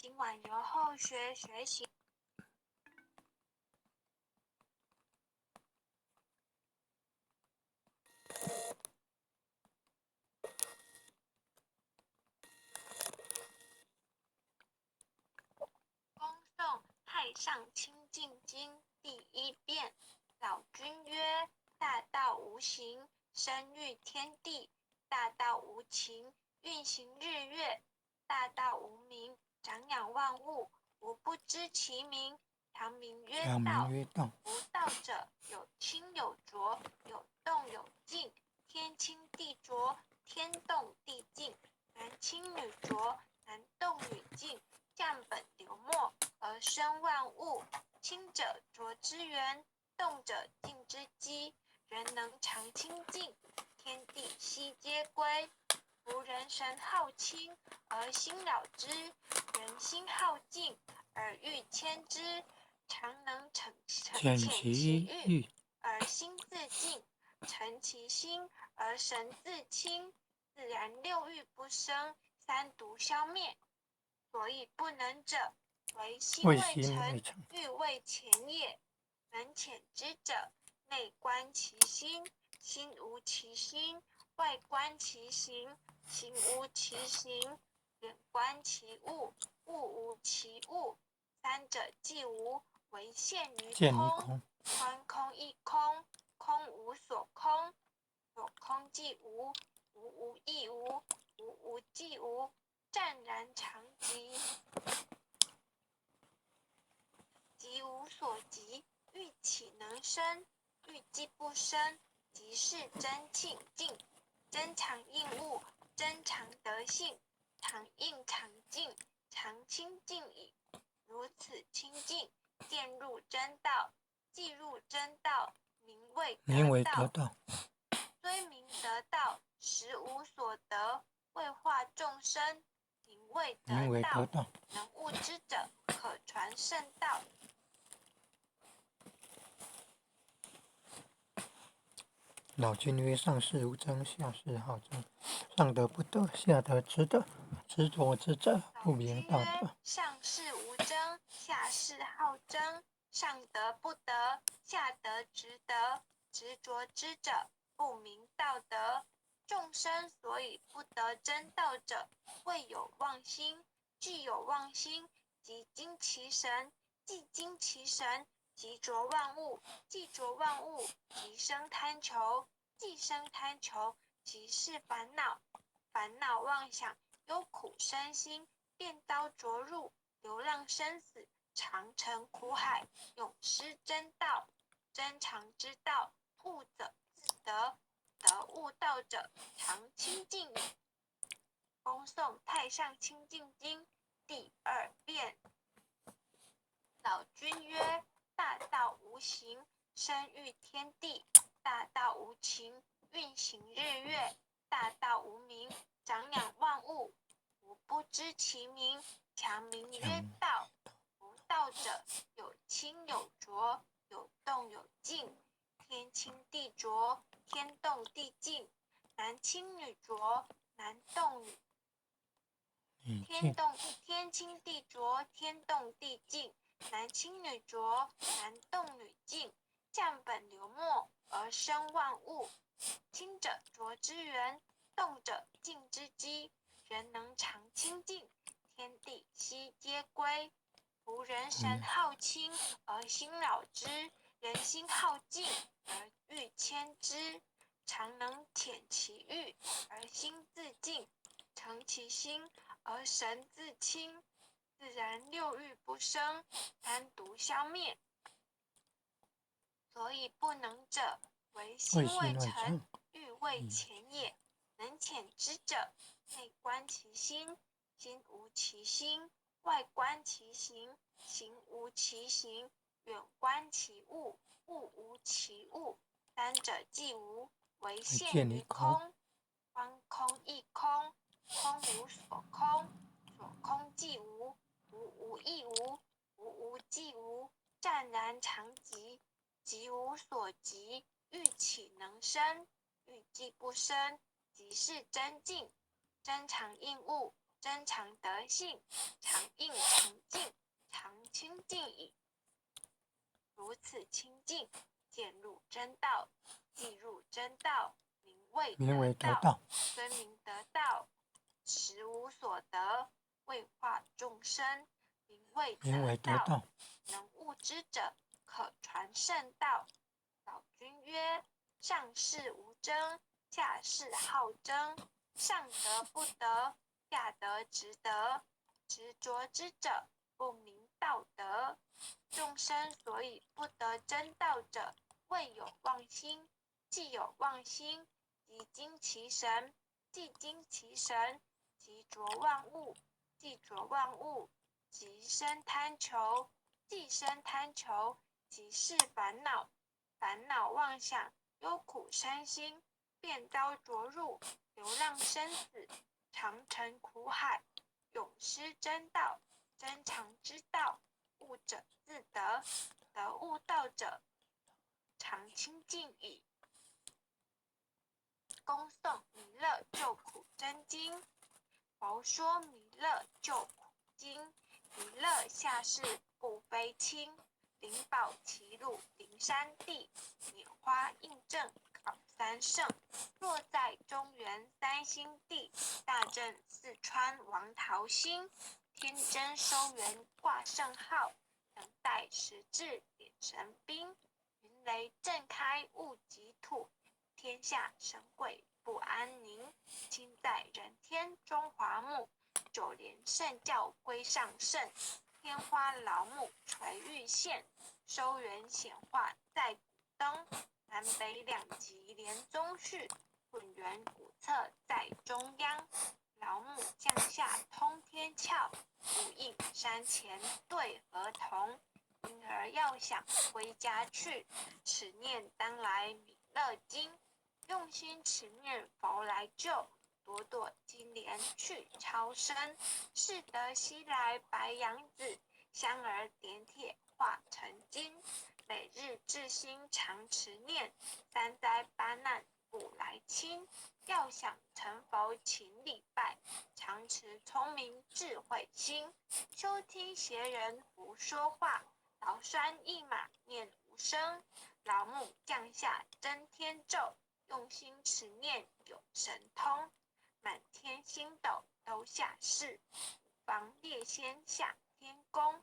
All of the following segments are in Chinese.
今晚由后学学习。恭诵《太上清净经》第1遍。老君曰：大道无形，生育天地；大道无情，运行日月；大道无名，长养万物。吾不知其名，常名曰道。夫道者，有清有浊，有动有静。天清地浊，天动地静。男清女浊，男动女静。降本流末，而生万物。清者浊之源，动者静之基。人能常清净，天地悉皆归。夫人神好清，而心扰之；人心好静，而欲牵之。常能遣其欲，而心自静；诚其心，而神自清。自然六欲不生，三毒消灭。所以不能者，为心未诚，欲未浅也。能遣之者，内观其心，心无其心；外观其行，行无其行；远观其物，物无其物。三者既无，唯现于空。观空亦空，空无所空。所空即无，无亦无，无即无。湛然常寂，即无所即。欲岂能生？欲既不生，即是真清净。真常应物，真常得性。常应常静，常清净矣。如此清净，渐入真道。既入真道，名为得道。虽名得道，实无所得。为化众生，名为得道。能悟之者，可传圣道。老君曰：上士无争，下士好争。上得不得，下得执得。执着之者，不明道德。上士无争，下士好争。上得不得，下得执得。执着之者，不明道德。众生所以不得真道者，谓有妄心。具有妄心，即惊其神；既惊其神，即着万物；既着万物，即生贪求；既生贪求，即是烦恼。烦恼妄想，忧苦身心，便遭着入，流浪生死，常成苦海，永失真道。真常之道，悟者自得。得悟道者，常清净矣。恭诵《太上清净经》第2遍。老君曰：大道无形，生育天地；大道无情，运行日月；大道无名，长养万物。吾不知其名，常名曰道。夫道者，有清有浊，有动有静。天清地浊，天动地静。男清女浊，男动女天清地浊，天动地静。男清女浊，男动女静。降本流末，而生万物。清者浊之源，动者静之基。人能常清净，天地悉皆归。夫人神好清，而心扰之；人心好静，而欲牵之。常能遣其欲，而心自静；诚其心，而神自清。自然六欲不生，三毒消灭。所以不能者，为心未诚，欲未浅也。能遣之者，内观其心，心无其心；外观其行，行无其行；远观其物，物无其物。三者既无，唯现于空。观空亦空，空无所空。所空即无，无亦无，无即无。湛然常寂，即无所即。欲岂能生？欲既不生，即是真静。真常应物，真常德性，常应常尽，常清净矣。如此清净，渐入真道，既入真道，名为得道。虽名得道，实无所得，为化众生，名为得道。能悟之者，可传圣道。老君曰：上士无争，下士好争。上德不德，下德直德。执着之者，不明道德。众生所以不得真道者，谓有妄心。既有妄心，即惊其神；既惊其神，即着万物；既着万物，即生贪求；既生贪求，即是烦恼。烦恼妄想，忧苦身心，便遭着入，流浪生死，常沉苦海，永失真道。真常之道，悟者自得，得悟道者，常清净矣。恭诵弥勒救苦真经。佛说弥勒救苦经。弥勒下世不非轻，灵宝齐鲁灵山地，拈花印证考三圣。若在中原三星地，大正四川王桃心。天真收元挂圣号，等待时至点神兵。云雷震开物极土，天下神鬼不安宁。今在人天中华木，九连圣教归上圣。天花老母垂玉线，收元显化在古灯。南北两极连宗序，混元古册在中央。老母降下通天窍，无应山前对河童。婴儿要想归家去，持念当来弥勒经。用心持念佛来救，朵朵金莲去超生。是得西来白羊子，香儿点铁化成金。每日至心常持念，三灾八难不来侵。要想成佛勤礼拜，常持聪明智慧心。休听邪人胡说话，劳酸一马念无声。老母降下真天咒，用心持念有神通。满天星斗都下世，五方列仙下天宫。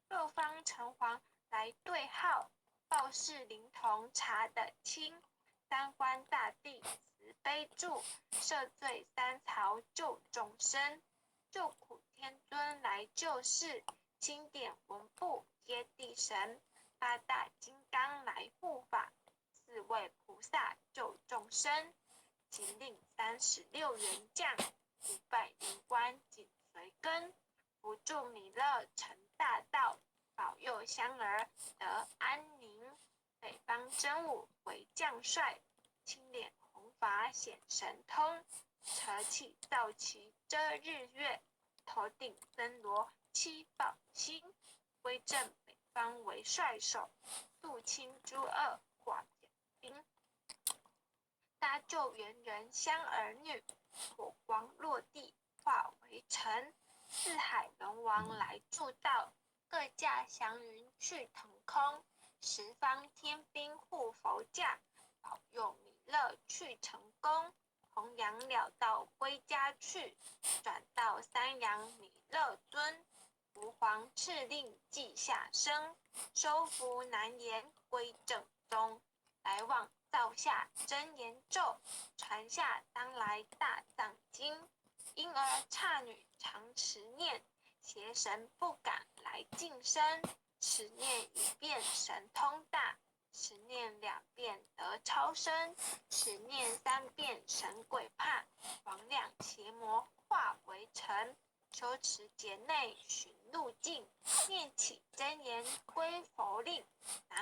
六方城隍来对号，报事灵童查得清。三官大帝慈悲助，赦罪三曹救众生。救苦天尊来救世，钦点文部接地神。八大金刚来护法，四位菩萨救众生。请令36员将，500灵官紧随跟。扶助弥勒成大道，保佑香儿得安宁。北方真武为将帅，青脸红发显神通。扯起皂旗遮日月，头顶森罗七宝星。威震北方为帅首，肃清诸恶挂甲兵。搭救猿人香儿女，火光落地化为尘。四海龙王来助道，各驾祥云去腾空。十方天兵护佛驾，保佑弥勒去成功。弘扬了道归家去，转到三阳弥勒尊。吾皇敕令记下生，收服难言归正宗。来往造下真言咒，传下当来大藏经。婴儿刹女常持念，邪神不敢来近身。持念1遍神通大，持念2遍得超生，持念3遍神鬼怕。魍魉邪魔化为尘，修持劫内寻路径。念起真言归佛令，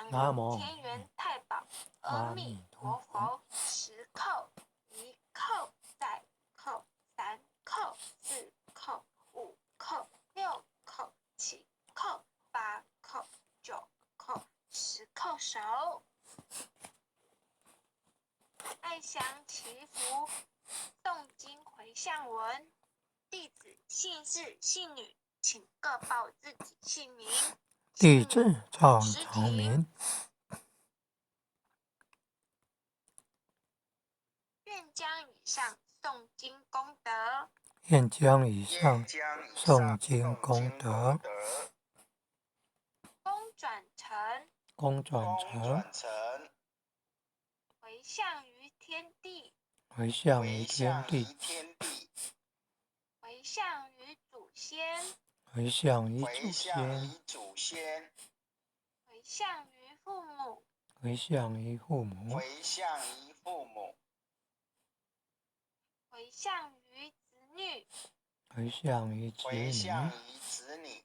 南无天元太保阿弥陀佛。10叩，1叩，再叩，3叩，4叩，5叩，6叩，7叩，8叩，9叩，10叩首。爱祥祈福，诵经回向文。弟子姓氏、姓女，请各报自己姓名。弟子赵诗朝题明。愿将以上诵经功德，愿将以上诵经功德，功转成，功转成，回向于天地，回向于天地，回向于祖先，回向于祖先，回向于父母，回向于父母，回向于子女，回向于子女，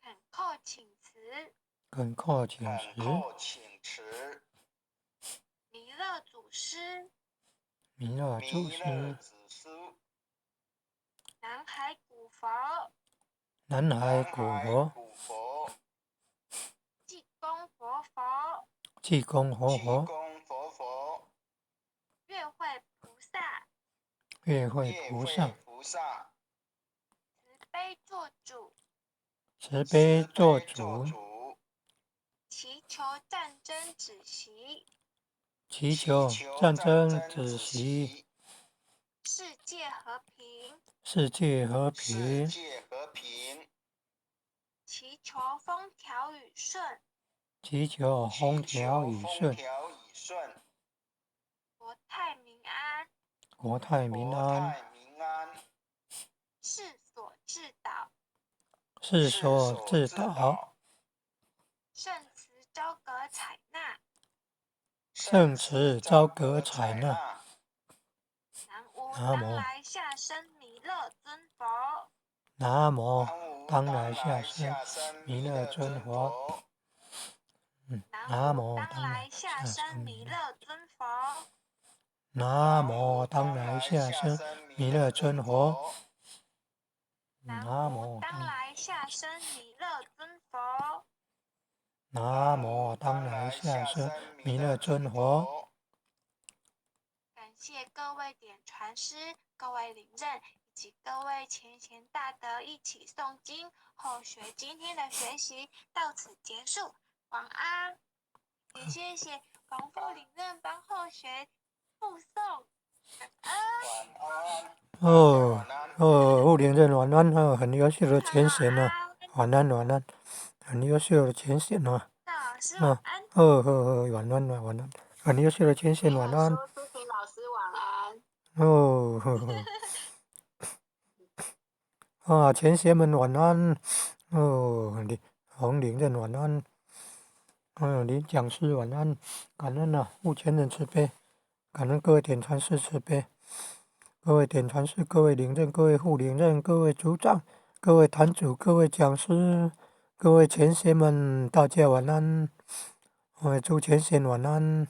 恳叩请辞，恳叩请辞，弥勒祖师，弥勒祖师，南海古佛，南海古佛，济公活佛，济公活佛，月会菩萨，月会菩萨，慈悲做主，慈悲做主，祈求战争止息，祈求战争止息，世界和平，世界和平，祈求风调雨顺，祈求风调雨顺，国泰民安，国泰民安，世所至导，世所至导，圣慈昭格采纳，圣慈昭格采纳。南无南无当来下生弥勒尊佛，南无当来下生弥勒尊佛。南无当来下生弥勒尊佛。南无当来下生弥勒尊佛。南无当来下生弥勒尊佛。南无当来下生弥勒尊佛。感谢各位点传师、各位领任以及各位前贤大德一起诵经。后学今天的学习到此结束，晚安。也谢谢王副领任帮后学附送，晚安。副领任晚安哦，很优秀的前贤哦，晚安，很优秀的前贤哦。大老师晚安。晚安，很优秀的前贤晚安。说苏婷老师晚安。前贤们晚安。洪领任晚安。林讲师晚安。感恩啊，悟前人慈悲，感恩各位点传师慈悲，各位点传师，各位领任，各位副领任，各位组长，各位坛主，各位讲师，各位前贤们，大家晚安。祝前贤晚安。